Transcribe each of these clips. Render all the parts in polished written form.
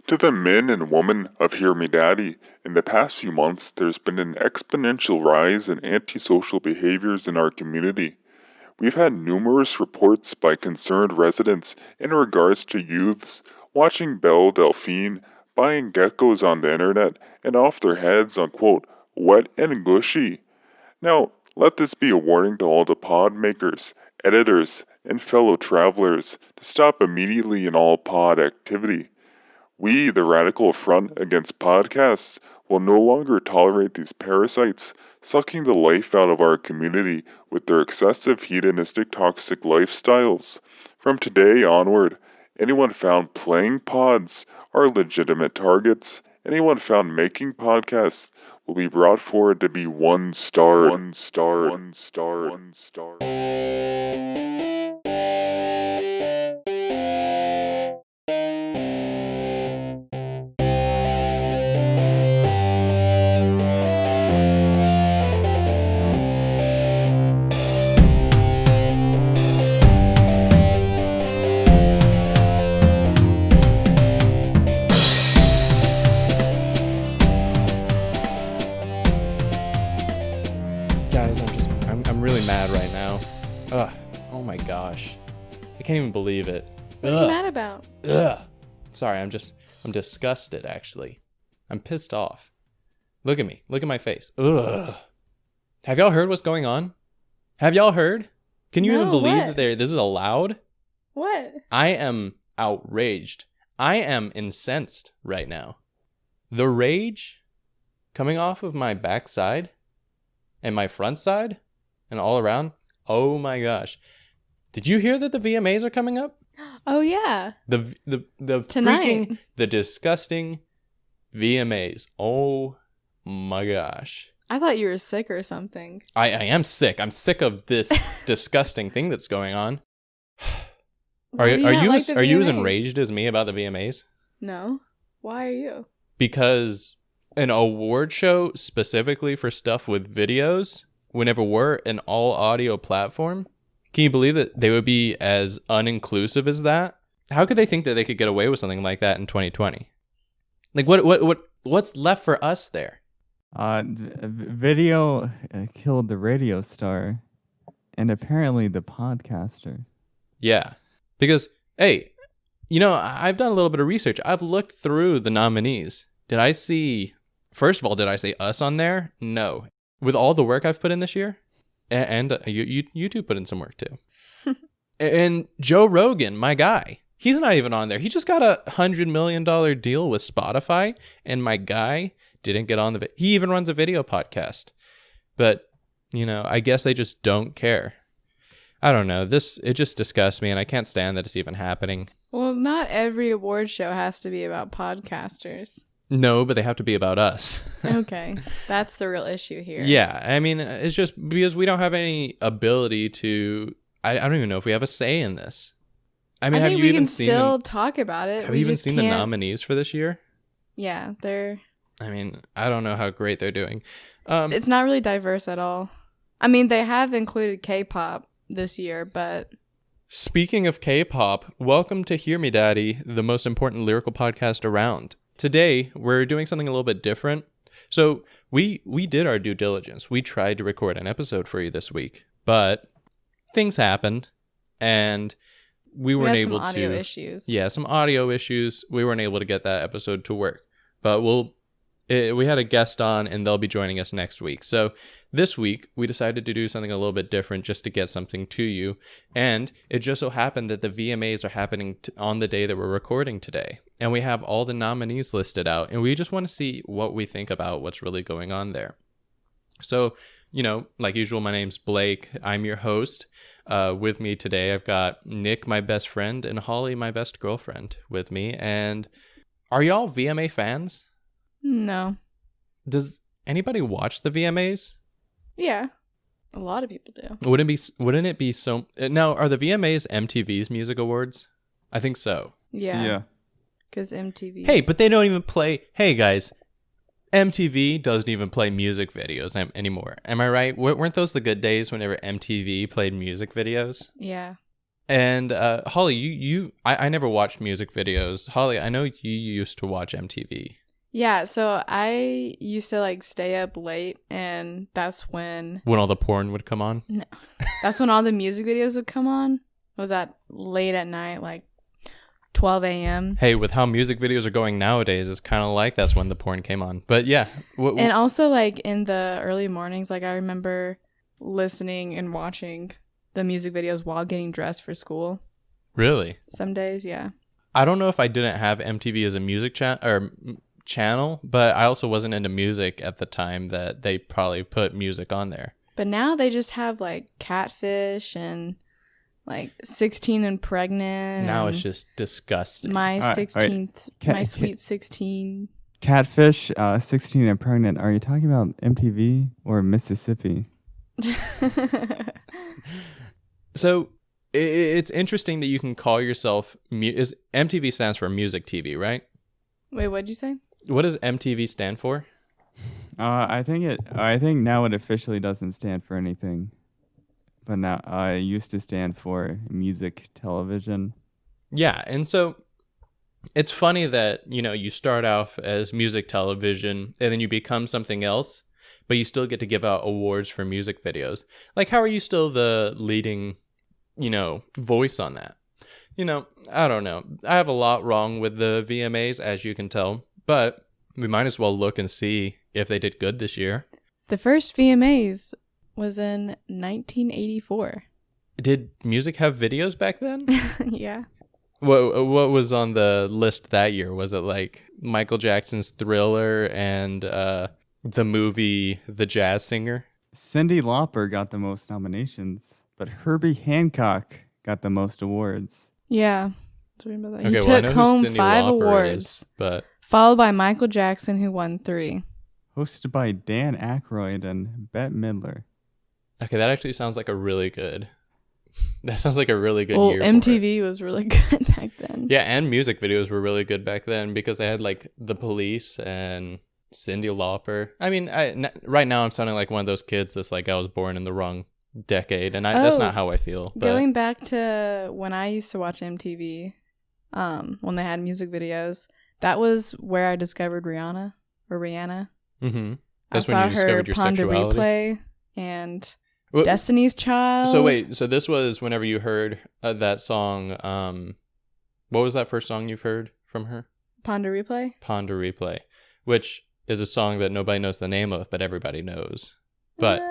To the men and women of Hear Me Daddy, in the past few months there's been an exponential rise in antisocial behaviors in our community. We've had numerous reports by concerned residents in regards to youths watching Belle Delphine, buying geckos on the internet, and off their heads on quote, wet and gushy. Now, let this be a warning to all the pod makers, editors, and fellow travelers to stop immediately in all pod activity. We, the Radical Front Against Podcasts, will no longer tolerate these parasites sucking the life out of our community with their excessive hedonistic toxic lifestyles. From today onward, anyone found playing pods are legitimate targets. Anyone found making podcasts will be brought forward to be one star. Guys, I'm really mad right now. Ugh. Oh my gosh. I can't even believe it. What are you mad about? Ugh. Sorry, I'm disgusted actually. I'm pissed off. Look at me. Look at my face. Ugh. Have y'all heard what's going on? Have y'all heard? Can you even believe that this is allowed? What? I am outraged. I am incensed right now. The rage coming off of my backside and my front side and all around. Oh my gosh. Did you hear that the VMAs are coming up? Oh yeah. The Tonight. freaking, the disgusting VMAs. Oh my gosh. I thought you were sick or something. I am sick. I'm sick of this disgusting thing that's going on. Are you as enraged as me about the VMAs? No. Why are you? Because an award show specifically for stuff with videos, whenever we're an all audio platform, can you believe that they would be as uninclusive as that? How could they think that they could get away with something like that in 2020? Like what's left for us there? Video killed the radio star and apparently the podcaster. Yeah. Because, hey, I've done a little bit of research. I've looked through the nominees. First of all, did I say us on there? No. With all the work I've put in this year, and you two put in some work too. And Joe Rogan, my guy, he's not even on there. He just got a $100 million deal with Spotify, and my guy didn't get on he even runs a video podcast. But, I guess they just don't care. I don't know. It just disgusts me, and I can't stand that it's even happening. Well, not every award show has to be about podcasters. No, but they have to be about us. Okay. That's the real issue here. Yeah. I mean, it's just because we don't have any ability to... I don't even know if we have a say in this. I mean, I have think you we even can seen still talk about it. Have you even seen the nominees for this year? Yeah, they're... I mean, I don't know how great they're doing. It's not really diverse at all. I mean, they have included K-pop this year, but... Speaking of K-pop, welcome to Hear Me Daddy, the most important lyrical podcast around. Today, we're doing something a little bit different. So we did our due diligence. We tried to record an episode for you this week, but things happened, and we weren't able to... some audio issues. Yeah, some audio issues. We weren't able to get that episode to work, but we had a guest on, and they'll be joining us next week. So this week, we decided to do something a little bit different just to get something to you. And it just so happened that the VMAs are happening on the day that we're recording today. And we have all the nominees listed out. And we just want to see what we think about what's really going on there. So, like usual, my name's Blake. I'm your host. With me today, I've got Nick, my best friend, and Holly, my best girlfriend, with me. And are y'all VMA fans? No. Does anybody watch the VMAs? Yeah. A lot of people do. Wouldn't it be so... Now, are the VMAs MTV's music awards? I think so. Yeah. Because MTV... Hey, but they don't even play... Hey, guys. MTV doesn't even play music videos anymore. Am I right? Weren't those the good days whenever MTV played music videos? Yeah. And Holly, I never watched music videos. Holly, I know you used to watch MTV. Yeah, so I used to like stay up late, and that's when When all the porn would come on? no, that's when all the music videos would come on. It was at late at night, like 12 a.m. Hey, with how music videos are going nowadays, it's kind of like that's when the porn came on. But yeah. And also like in the early mornings, like I remember listening and watching the music videos while getting dressed for school. Really? Some days, yeah. I don't know if I didn't have MTV as a music channel, but I also wasn't into music at the time that they probably put music on there. But now they just have like Catfish and like 16 and Pregnant. Now and it's just disgusting. My All right, 16th, all right. my sweet 16. Catfish, 16 and pregnant. Are you talking about MTV or Mississippi? So it's interesting that you can call yourself MTV stands for Music TV, right? Wait, what'd you say? What does MTV stand for? I think now it officially doesn't stand for anything, but now it used to stand for music television. Yeah, and so it's funny that, you start off as music television and then you become something else, but you still get to give out awards for music videos. Like, how are you still the leading, voice on that? I don't know. I have a lot wrong with the VMAs, as you can tell, but we might as well look and see if they did good this year. The first VMAs was in 1984. Did music have videos back then? Yeah. What was on the list that year? Was it like Michael Jackson's Thriller and the movie The Jazz Singer? Cyndi Lauper got the most nominations, but Herbie Hancock got the most awards. Yeah. He I took know who home Cyndi 5 Lauper awards, is, but followed by Michael Jackson, who won 3. Hosted by Dan Aykroyd and Bette Midler. okay, that actually sounds like a really good. That sounds like a really good Well, year. For it. MTV was really good back then. Yeah, and music videos were really good back then because they had like The Police and Cyndi Lauper. I mean, right now I'm sounding like one of those kids that's like I was born in the wrong decade, and that's not how I feel. But Going back to when I used to watch MTV, when they had music videos, that was where I discovered Rihanna. mm-hmm. I That's when saw you discovered her your Ponder sexuality. Replay and Well, Destiny's Child. So wait, so this was whenever you heard that song. What was that first song you've heard from her? Ponder Replay. Ponder Replay, which is a song that nobody knows the name of, but everybody knows. But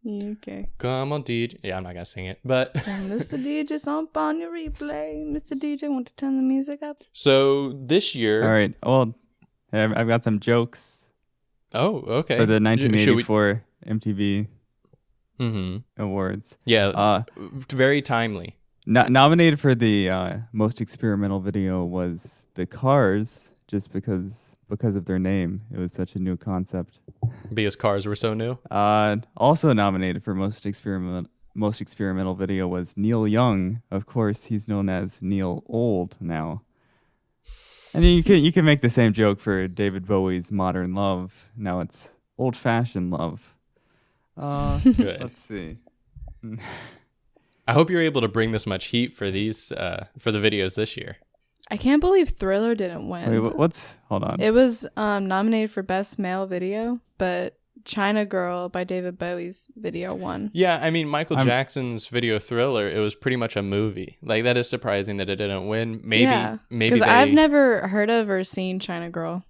okay. come on, DJ. Yeah, I'm not gonna sing it, but Mr. DJ on Ponder Replay. Mr. DJ, want to turn the music up? so this year. All right. Well, I've got some jokes Oh, okay. for the Should we- 1984 MTV Mm-hmm. awards. Yeah, very timely. Nominated for the most experimental video was the Cars, just because of their name. It was such a new concept. Because cars were so new. Also nominated for most experimental video was Neil Young. Of course, he's known as Neil Old now. And you can make the same joke for David Bowie's Modern Love. Now it's Old Fashioned Love. Good. Let's see. I hope you're able to bring this much heat for these for the videos this year. I can't believe Thriller didn't win. Wait, hold on. It was nominated for Best Male Video, but China Girl by David Bowie's video won. Yeah, I mean Michael Jackson's video Thriller, it was pretty much a movie. Like that is surprising that it didn't win. Maybe because I've never heard of or seen China Girl.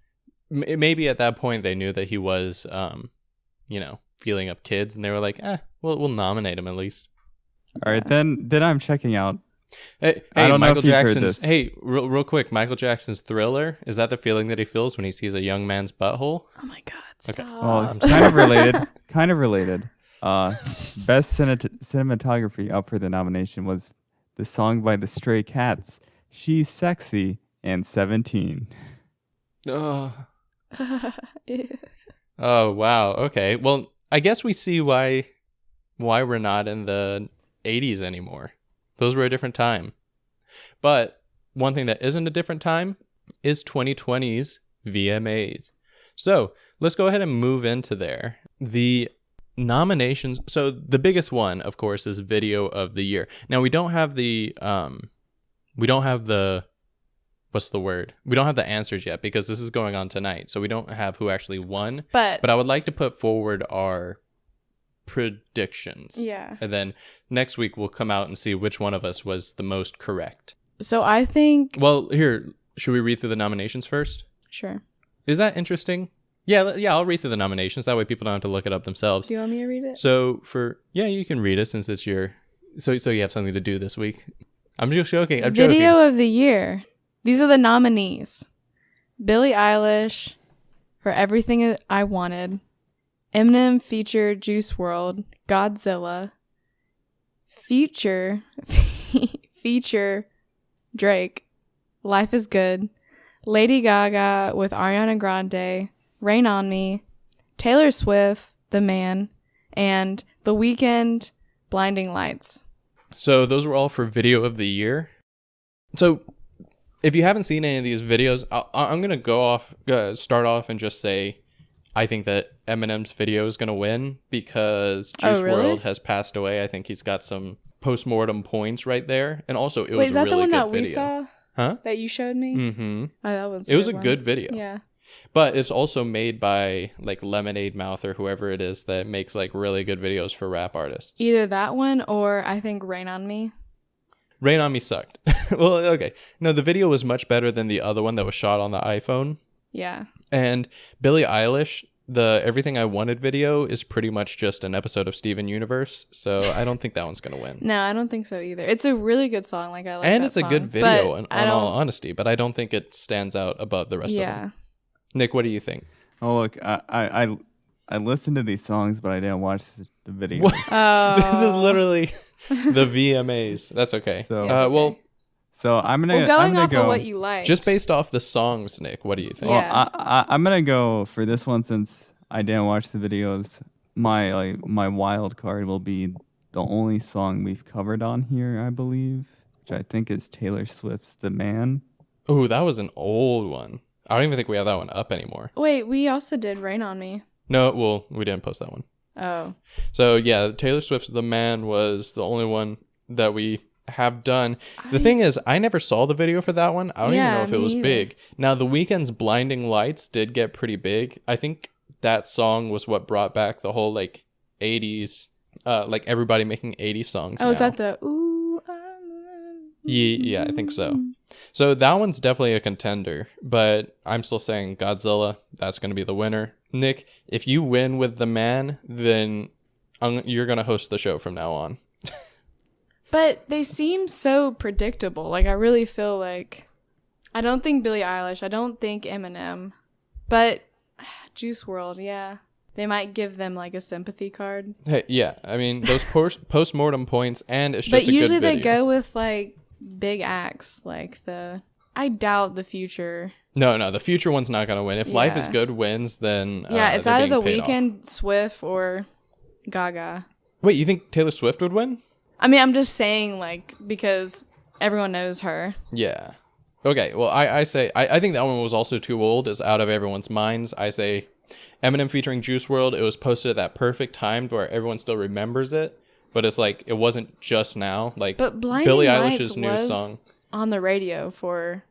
Maybe at that point they knew that he was feeling up kids, and they were like, we'll nominate him at least. All right, then I'm checking out. Hey, I don't know Michael if you've heard Jackson's. this. Hey, real quick, Michael Jackson's Thriller. Is that the feeling that he feels when he sees a young man's butthole? Oh my god! Stop. Okay. Well, kind of related. Best cinematography up for the nomination was the song by the Stray Cats, "She's Sexy and 17." Oh. Oh wow. Okay. Well, I guess we see why we're not in the 80s anymore. Those were a different time. But one thing that isn't a different time is 2020's VMAs. So let's go ahead and move into there. The nominations. So the biggest one, of course, is video of the year. Now we don't have the what's the word? We don't have the answers yet because this is going on tonight. So we don't have who actually won. But I would like to put forward our predictions. Yeah. And then next week we'll come out and see which one of us was the most correct. So I think... Well, here, should we read through the nominations first? Sure. Is that interesting? Yeah, I'll read through the nominations. That way people don't have to look it up themselves. Do you want me to read it? So you can read it since it's your... So you have something to do this week. I'm just joking. Video of the year. These are the nominees. Billie Eilish, For Everything I Wanted. Eminem feature Juice WRLD. Godzilla. Feature Drake. Life is Good. Lady Gaga with Ariana Grande. Rain on Me. Taylor Swift, The Man. And The Weeknd, Blinding Lights. So those were all for video of the year. So if you haven't seen any of these videos, I'm going to start off and just say I think that Eminem's video is going to win because Juice WRLD has passed away. I think he's got some post-mortem points right there. And also, it was is a that really the one good that video. we saw? Huh? That you showed me? Mm-hmm. Oh, that was it was a one. good video. Yeah. But it's also made by like Lemonade Mouth or whoever it is that makes like really good videos for rap artists. Either that one or I think Rain on Me. Rain on Me sucked. Well, okay. No, the video was much better than the other one that was shot on the iPhone. Yeah. And Billie Eilish, the Everything I Wanted video is pretty much just an episode of Steven Universe. So I don't think that one's going to win. No, I don't think so either. It's a really good song. Like I like and that it's song, a good video in all don't... honesty, but I don't think it stands out above the rest of them. Nick, what do you think? Oh, look, I listened to these songs, but I didn't watch the video. Oh. This is literally the VMAs. That's okay. So, okay. Well, so I'm gonna going off go, of what you like. Just based off the songs, Nick, what do you think? Well, Yeah. I'm gonna go for this one since I didn't watch the videos. My wild card will be the only song we've covered on here, I believe, which I think is Taylor Swift's "The Man." Oh, that was an old one. I don't even think we have that one up anymore. Wait, we also did Rain on Me. No, well, we didn't post that one. Oh. So yeah, Taylor Swift's "The Man" was the only one that we have done. The thing is, I never saw the video for that one. I don't even know if it was big. Now, The Weeknd's "Blinding Lights" did get pretty big. I think that song was what brought back the whole like 80s, like everybody making 80s songs. Oh, now. is that the ooh? Yeah, I think so. So that one's definitely a contender, but I'm still saying Godzilla. That's going to be the winner. Nick, if you win with The Man, then you're going to host the show from now on. But they seem so predictable. Like I really feel like I don't think Billie Eilish. I don't think Eminem, but Juice WRLD. Yeah, they might give them like a sympathy card. Hey, yeah, I mean those post-mortem points, and it's just but a usually good they video. go with like big acts, like I doubt the Future. No, the Future one's not gonna win. If Life is Good wins, then it's they're either The being paid Weeknd, Swift, or Gaga. Wait, you think Taylor Swift would win? I mean, I'm just saying like because everyone knows her. Yeah. Okay. Well, I say I think that one was also too old. It's out of everyone's minds. I say Eminem featuring Juice WRLD. It was posted at that perfect time where everyone still remembers it. But it's like it wasn't just now. Like But Blinding Billie Lights Eilish's new was song. On the radio for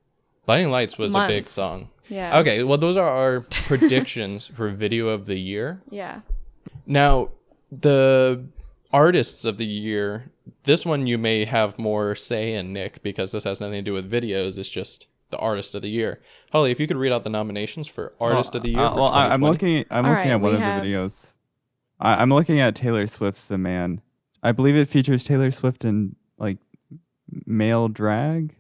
Blinding Lights was months. a big song. Yeah. Okay, well those are our predictions for video of the year. Yeah. Now, the artists of the year, this one you may have more say in, Nick, because this has nothing to do with videos. It's just the artist of the year. Holly, if you could read out the nominations for artist of the year. Well, I'm looking at one of the have- videos. I'm looking at Taylor Swift's "The Man." I believe it features Taylor Swift in like male drag.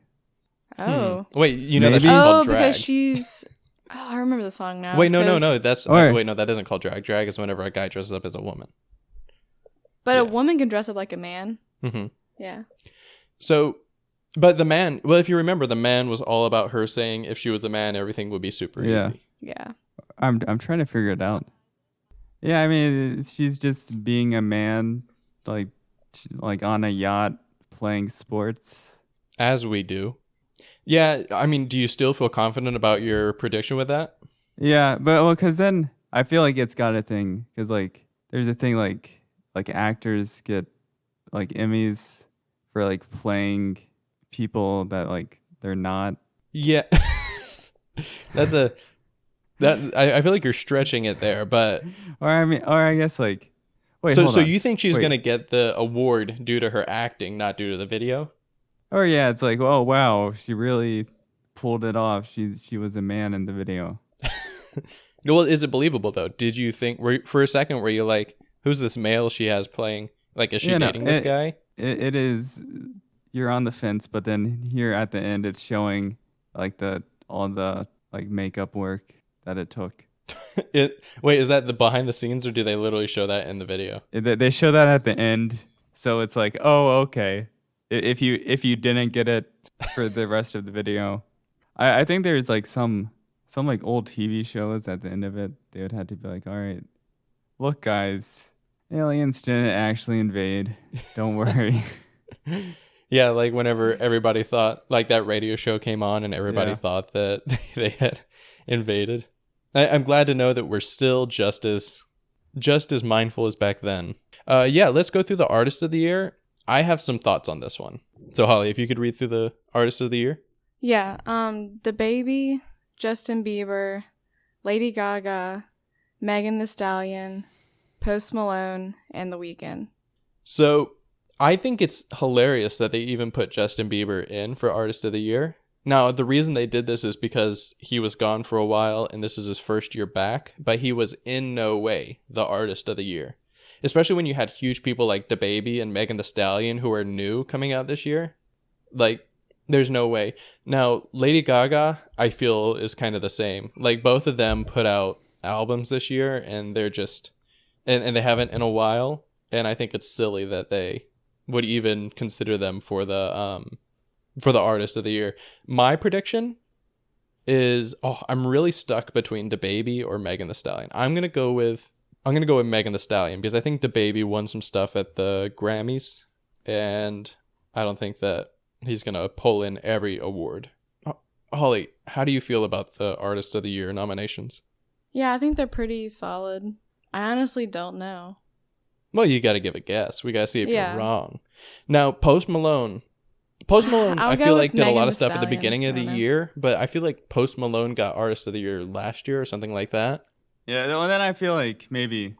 Oh. Wait, you know that Maybe? she's called Oh, drag. because she's. Oh, I remember the song now. Wait, no. 'cause- That's Or- wait, no, that isn't called drag. Drag is whenever a guy dresses up as a woman. But yeah. a woman can dress up like a man. Mm-hmm. Yeah. So, but The Man. Well, if you remember, The Man was all about her saying if she was a man, everything would be super Yeah. easy. Yeah. I'm trying to figure it out. Yeah, I mean, she's just being a man, like on a yacht playing sports. As we do. Yeah, I mean, do you still feel confident about your prediction with that? Yeah, but because then I feel like it's got a thing because like there's a thing like actors get like Emmys for like playing people that like they're not. Yeah. That's a that I feel like you're stretching it there, but Or I guess like wait, so hold so on. you think she's Wait. gonna get the award due to her acting, not due to the video? Or yeah, it's like, oh wow, she really pulled it off. She was a man in the video. Well, is it believable though? Did you think for a second were you like, who's this male she has playing? Like, is she Yeah, no, dating this guy? it is. You're on the fence, but then here at the end, it's showing like all the like makeup work that it took. Wait, is that the behind the scenes, or do they literally show that in the video? They show that at the end, so it's like, oh, okay. If you didn't get it for the rest of the video, I think there's like some like old TV shows at the end of it. They would have to be like, all right, look, guys, aliens didn't actually invade. Don't worry. Yeah, like whenever everybody thought, like that radio show came on and everybody Yeah. thought that they had invaded. I'm glad to know that we're still just as mindful as back then. Yeah, let's go through the artist of the year. I have some thoughts on this one. So Holly, if you could read through the artist of the year. Yeah, the baby, Justin Bieber, Lady Gaga, Megan Thee Stallion, Post Malone, and The Weeknd. So I think it's hilarious that they even put Justin Bieber in for artist of the year. Now, the reason they did this is because he was gone for a while and this is his first year back, but he was in no way the artist of the year. Especially when you had huge people like DaBaby and Megan Thee Stallion who are new coming out this year. Like, there's no way. Now, Lady Gaga, I feel, is kind of the same. Like, both of them put out albums this year and they're just... And they haven't in a while. And I think it's silly that they would even consider them for the artist of the year. My prediction is, I'm really stuck between DaBaby or Megan Thee Stallion. I'm gonna go with Megan Thee Stallion because I think DaBaby won some stuff at the Grammys, and I don't think that he's gonna pull in every award. Holly, how do you feel about the artist of the year nominations? Yeah, I think they're pretty solid. I honestly don't know. Well, you got to give a guess. We got to see if Yeah. you're wrong. Now, Post Malone, I'll I go feel with like did a lot Megan of Thee stuff at the Stallion. beginning of I the don't know. year, but I feel like Post Malone got Artist of the Year last year or something like that. Yeah, well, then I feel like maybe,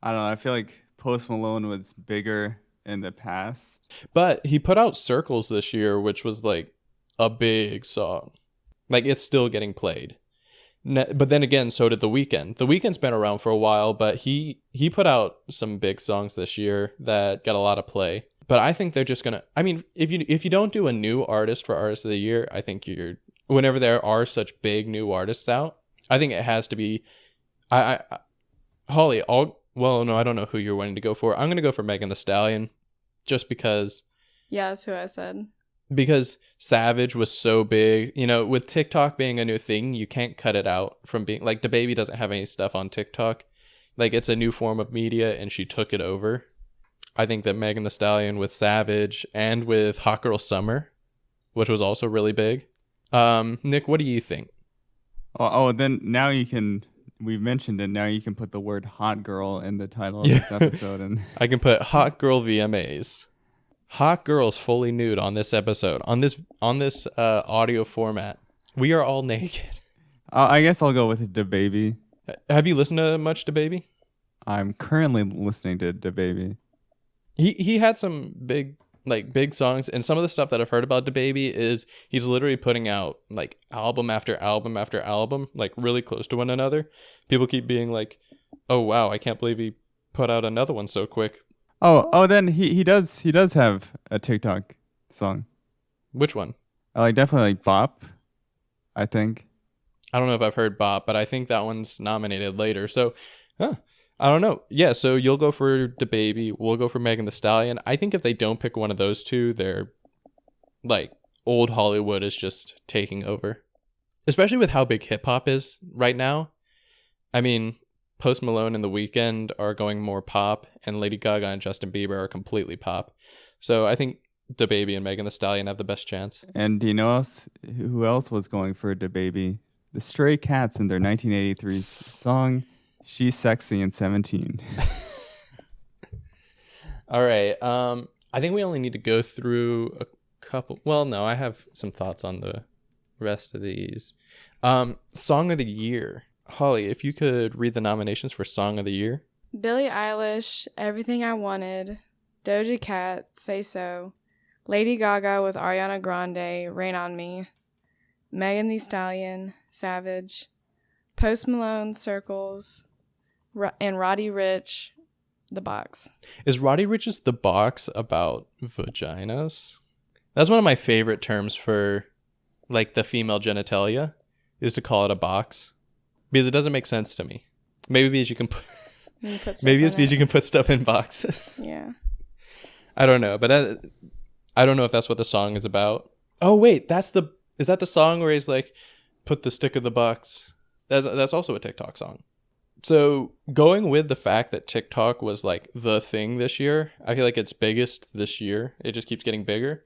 I don't know, I feel like Post Malone was bigger in the past. But he put out Circles this year, which was like a big song. Like, it's still getting played. But then again, so did The Weeknd. The Weeknd's been around for a while, but he put out some big songs this year that got a lot of play. But I think they're just gonna. I mean, if you don't do a new artist for Artist of the Year, I think whenever there are such big new artists out, I think it has to be. Holly, well, no, I don't know who you're wanting to go for. I'm gonna go for Megan Thee Stallion, just because Yeah, that's who I said. Savage was so big. You know, with TikTok being a new thing, you can't cut it out from being like DaBaby doesn't have any stuff on TikTok. Like, it's a new form of media and she took it over. I think that Megan Thee Stallion with Savage and with Hot Girl Summer, which was also really big. Nick, what do you think? Then now you can, we mentioned it, now you can put the word hot girl in the title of this episode. And I can put Hot Girl VMAs. Hot girls fully nude on this episode, on this audio format. We are all naked. I guess I'll go with DaBaby. Have you listened to much DaBaby? I'm currently listening to DaBaby. He had some big songs, and some of the stuff that I've heard about DaBaby is he's literally putting out like album after album after album, like really close to one another. People keep being like, "Oh wow, I can't believe he put out another one so quick." Then he does have a TikTok song. Which one? I like definitely like Bop, I think. I don't know if I've heard Bop, but I think that one's nominated later. So, I don't know. Yeah, so you'll go for DaBaby. We'll go for Megan Thee Stallion. I think if they don't pick one of those two, they're like old Hollywood is just taking over. Especially with how big hip hop is right now. I mean, Post Malone and The Weeknd are going more pop, and Lady Gaga and Justin Bieber are completely pop. So I think DaBaby and Megan Thee Stallion have the best chance. And do you know who else was going for DaBaby? The Stray Cats in their 1983 song "She's Sexy and 17." All right. I think we only need to go through a couple. Well, no, I have some thoughts on the rest of these. Song of the year. Holly, if you could read the nominations for Song of the Year. Billie Eilish, Everything I Wanted. Doja Cat, Say So. Lady Gaga with Ariana Grande, Rain on Me. Megan Thee Stallion, Savage. Post Malone, Circles. And Roddy Ricch, The Box. Is Roddy Rich's The Box about vaginas? That's one of my favorite terms for like the female genitalia, is to call it a box. Because it doesn't make sense to me. Maybe because you can put maybe it's because you can put stuff in boxes. Yeah. I don't know, but I don't know if that's what the song is about. Oh wait, is that the song where he's like, put the stick in the box? That's also a TikTok song. So going with the fact that TikTok was like the thing this year, I feel like it's biggest this year. It just keeps getting bigger.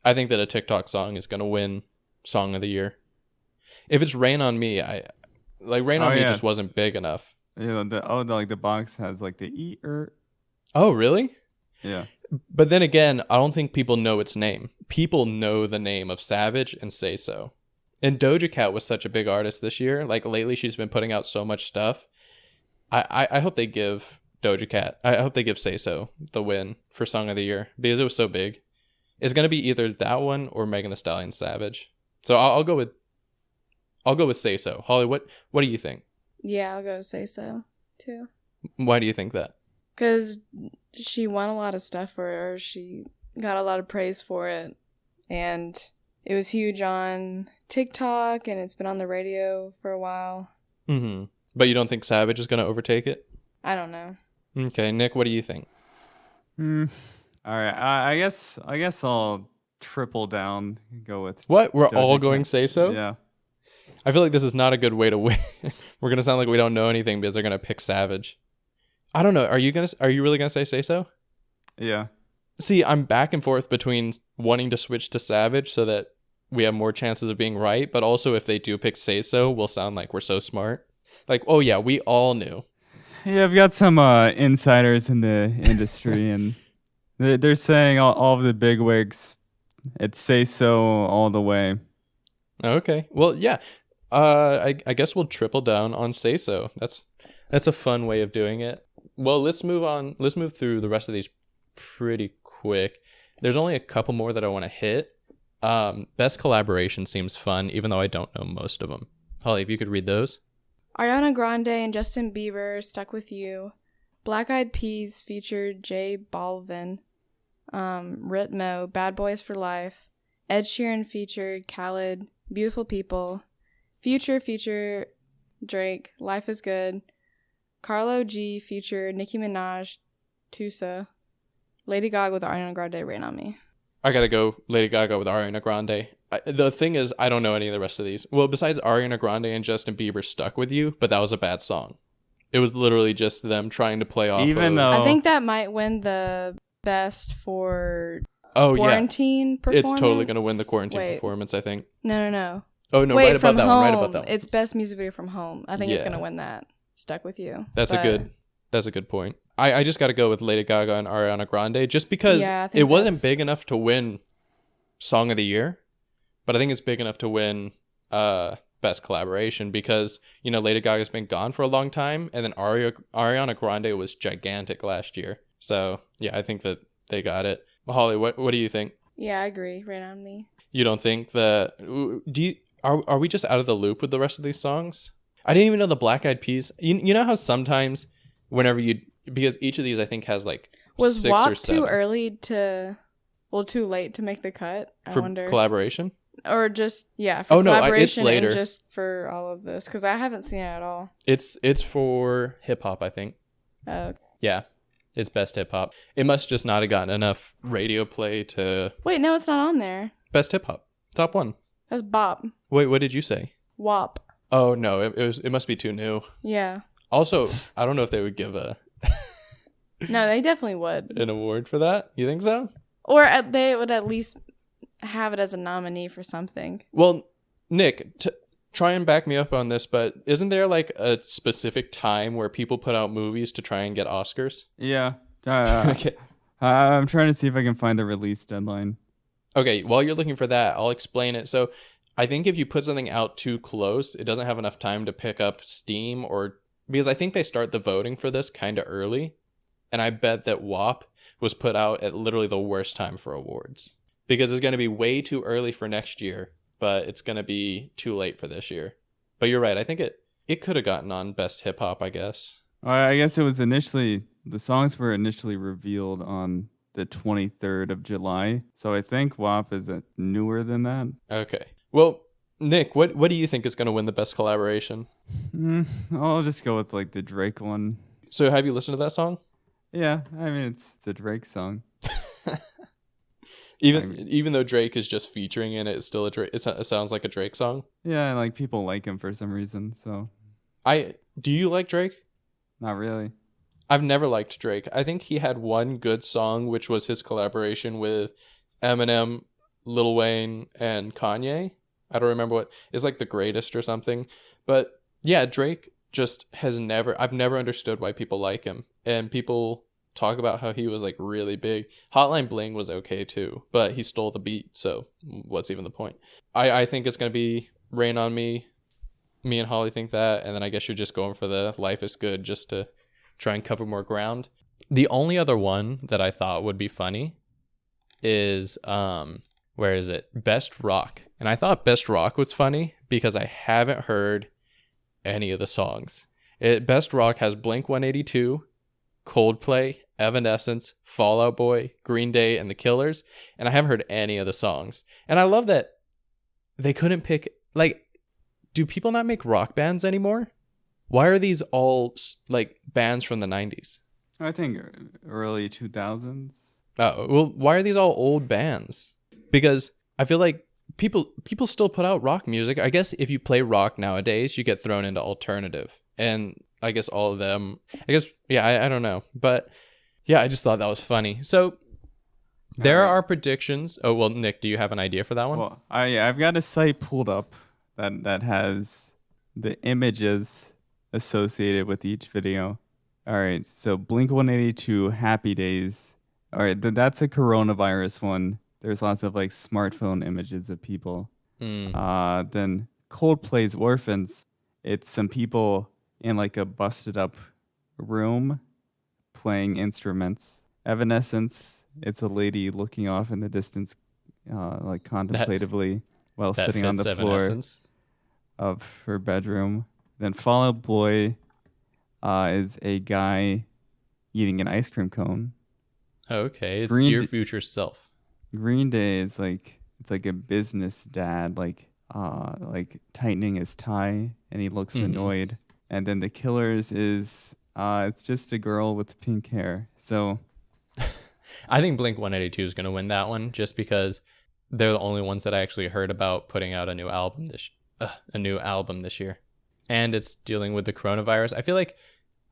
I think that a TikTok song is gonna win Song of the Year. If it's Rain on Me, Rain on Me just wasn't big enough. Yeah, the box has like the E-er. Oh, really? Yeah. But then again, I don't think people know its name. People know the name of Savage and Say So. And Doja Cat was such a big artist this year. Like lately she's been putting out so much stuff. I hope they give Doja Cat, I hope they give Say So the win for Song of the Year because it was so big. It's going to be either that one or Megan Thee Stallion Savage. So I'll go with Say So. Holly, what do you think? Yeah, I'll go Say So, too. Why do you think that? Because she won a lot of stuff for her. She got a lot of praise for it. And it was huge on TikTok, and it's been on the radio for a while. Mm-hmm. But you don't think Savage is going to overtake it? I don't know. Okay, Nick, what do you think? All right, I guess I'll triple down. Go with What? We're Doja all Cat. going Say So? Yeah. I feel like this is not a good way to win. We're gonna sound like we don't know anything because they're gonna pick Savage. I don't know. Are you really gonna say so? Yeah. See, I'm back and forth between wanting to switch to Savage so that we have more chances of being right, but also if they do pick Say So, we'll sound like we're so smart. Like, oh yeah, we all knew. Yeah, I've got some insiders in the industry, and they're saying all of the bigwigs, it's Say So all the way. Okay. Well, yeah. I guess we'll triple down on Say So. That's a fun way of doing it. Well, let's move on. Let's move through the rest of these pretty quick. There's only a couple more that I want to hit. Best collaboration seems fun, even though I don't know most of them. Holly, if you could read those. Ariana Grande and Justin Bieber, Stuck With You. Black Eyed Peas featured J Balvin. Ritmo, Bad Boys for Life. Ed Sheeran featured Khaled, Beautiful People. Future featured Drake, Life is Good. Carlo G featured Nicki Minaj, Tusa. Lady Gaga with Ariana Grande, Rain on Me. I gotta go Lady Gaga with Ariana Grande. The thing is, I don't know any of the rest of these. Well, besides Ariana Grande and Justin Bieber, Stuck With You, but that was a bad song. It was literally just them trying to play off I think that might win the best for quarantine performance. It's totally gonna win the quarantine performance, I think. No. Oh no! Wait, right about that home. one. Right about that one. It's best music video from home. I think it's gonna win that. Stuck With You. That's a good point. I just got to go with Lady Gaga and Ariana Grande just because it wasn't big enough to win Song of the Year, but I think it's big enough to win best collaboration because Lady Gaga's been gone for a long time, and then Ariana Grande was gigantic last year. So yeah, I think that they got it. Holly, what do you think? Yeah, I agree. Rain on Me. You don't think that? Are we just out of the loop with the rest of these songs? I didn't even know the Black Eyed Peas. You know how sometimes whenever because each of these I think has like was 6 WAP or 7. too late to make the cut? I for wonder. Collaboration? Or just for collaboration it's later. and just for all of this because I haven't seen it at all. It's for hip hop, I think. Yeah, it's best hip hop. It must just not have gotten enough radio play to. Wait, no, it's not on there. Best hip hop, top 1. That's Bop. Wait, what did you say? WAP. Oh no, it must be too new. Yeah. Also, I don't know if they would give No, they definitely would. An award for that. You think so? Or they would at least have it as a nominee for something. Well, Nick, try and back me up on this, but isn't there like a specific time where people put out movies to try and get Oscars? Yeah. Okay. I'm trying to see if I can find the release deadline. Okay, while you're looking for that, I'll explain it. So I think if you put something out too close, it doesn't have enough time to pick up steam, or because I think they start the voting for this kind of early. And I bet that WAP was put out at literally the worst time for awards, because it's going to be way too early for next year, but it's going to be too late for this year. But you're right. I think it could have gotten on Best Hip Hop, I guess. I guess it was initially, the songs were initially revealed on the 23rd of July. So I think WAP is newer than that. Okay. Well, Nick, what do you think is going to win the best collaboration? I'll just go with like the Drake one. So have you listened to that song? Yeah, I mean it's a Drake song. Even though Drake is just featuring in it, it's still it sounds like a Drake song. Yeah, like people like him for some reason. So do you like Drake? not really. I've never liked Drake. I think he had one good song, which was his collaboration with Eminem, Lil Wayne, and Kanye. I don't remember what. It's like The Greatest or something. But yeah, Drake just I've never understood why people like him. And people talk about how he was like really big. Hotline Bling was okay too, but he stole the beat. So what's even the point? I think it's going to be Rain on Me. Me and Holly think that. And then I guess you're just going for the Life is Good just to try and cover more ground. The only other one that I thought would be funny is where is it? Best Rock. And I thought Best Rock was funny because I haven't heard any of the songs. Best Rock has Blink-182, Coldplay, Evanescence, Fall Out Boy, Green Day, and The Killers, and I haven't heard any of the songs. And I love that they couldn't pick, like, do people not make rock bands anymore? Why are these all like bands from the 90s? I think early 2000s. Oh, well, why are these all old bands? Because I feel like people still put out rock music. I guess if you play rock nowadays, you get thrown into alternative. And I guess all of them, I don't know. But yeah, I just thought that was funny. So there are predictions. Oh, well, Nick, do you have an idea for that one? Well, I've got a site pulled up that has the images associated with each video. All right, so Blink-182, Happy Days. All right, that's a coronavirus one. There's lots of like smartphone images of people. Then Coldplay's Orphans. It's some people in like a busted up room playing instruments. Evanescence. It's a lady looking off in the distance, like contemplatively while sitting on the floor of her bedroom. Then Fall Out Boy is a guy eating an ice cream cone. Okay, it's Dear Future Self. Green Day is like, it's like a business dad, like tightening his tie, and he looks annoyed. And then The Killers is it's just a girl with pink hair. So I think Blink-182 is going to win that one just because they're the only ones that I actually heard about putting out a new album this year. And it's dealing with the coronavirus. I feel like,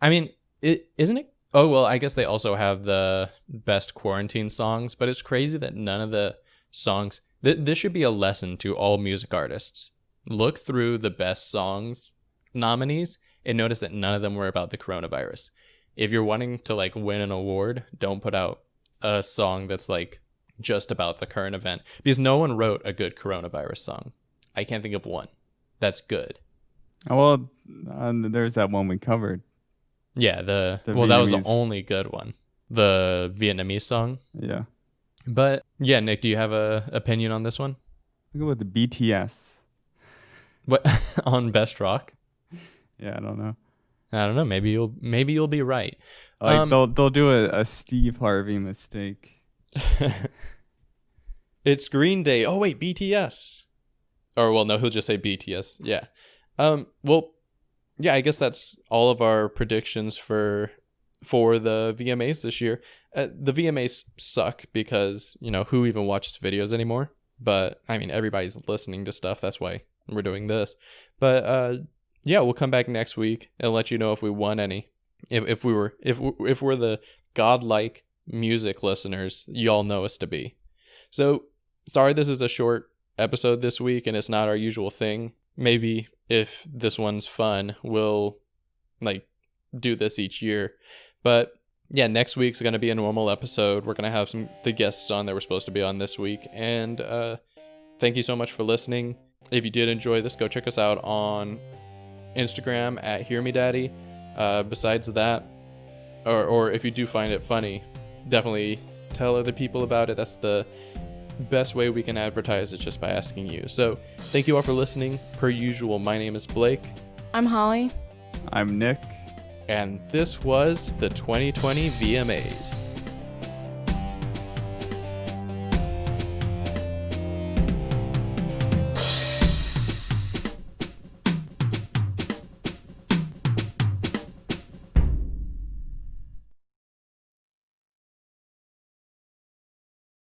I mean, isn't it? Oh, well, I guess they also have the best quarantine songs, but it's crazy that none of the songs, this should be a lesson to all music artists. Look through the best songs nominees and notice that none of them were about the coronavirus. If you're wanting to like win an award, don't put out a song that's like just about the current event, because no one wrote a good coronavirus song. I can't think of one that's good. Well, there's that one we covered. Yeah, that was the only good one. The Vietnamese song. Yeah. But yeah, Nick, do you have a opinion on this one? I'll go with the BTS. What on Best Rock? Yeah, I don't know. Maybe you'll be right. Like they'll do a Steve Harvey mistake. It's Green Day. Oh wait, BTS. Or well, no, he'll just say BTS. Yeah. Well, yeah, I guess that's all of our predictions for the VMAs this year. The VMAs suck because, who even watches videos anymore? But I mean, everybody's listening to stuff. That's why we're doing this. But yeah, we'll come back next week and let you know if we won any. If we're the godlike music listeners y'all know us to be. So sorry, this is a short episode this week and it's not our usual thing. Maybe if this one's fun, we'll like do this each year. But yeah, next week's going to be a normal episode. We're going to have the guests on that we're supposed to be on this week. And thank you so much for listening. If you did enjoy this, go check us out on Instagram at Hear Me Daddy. Besides that, or if you do find it funny, definitely tell other people about it. That's the best way we can advertise it, just by asking you. So thank you all for listening. Per usual, my name is Blake. I'm Holly. I'm Nick. And this was the 2020 VMAs.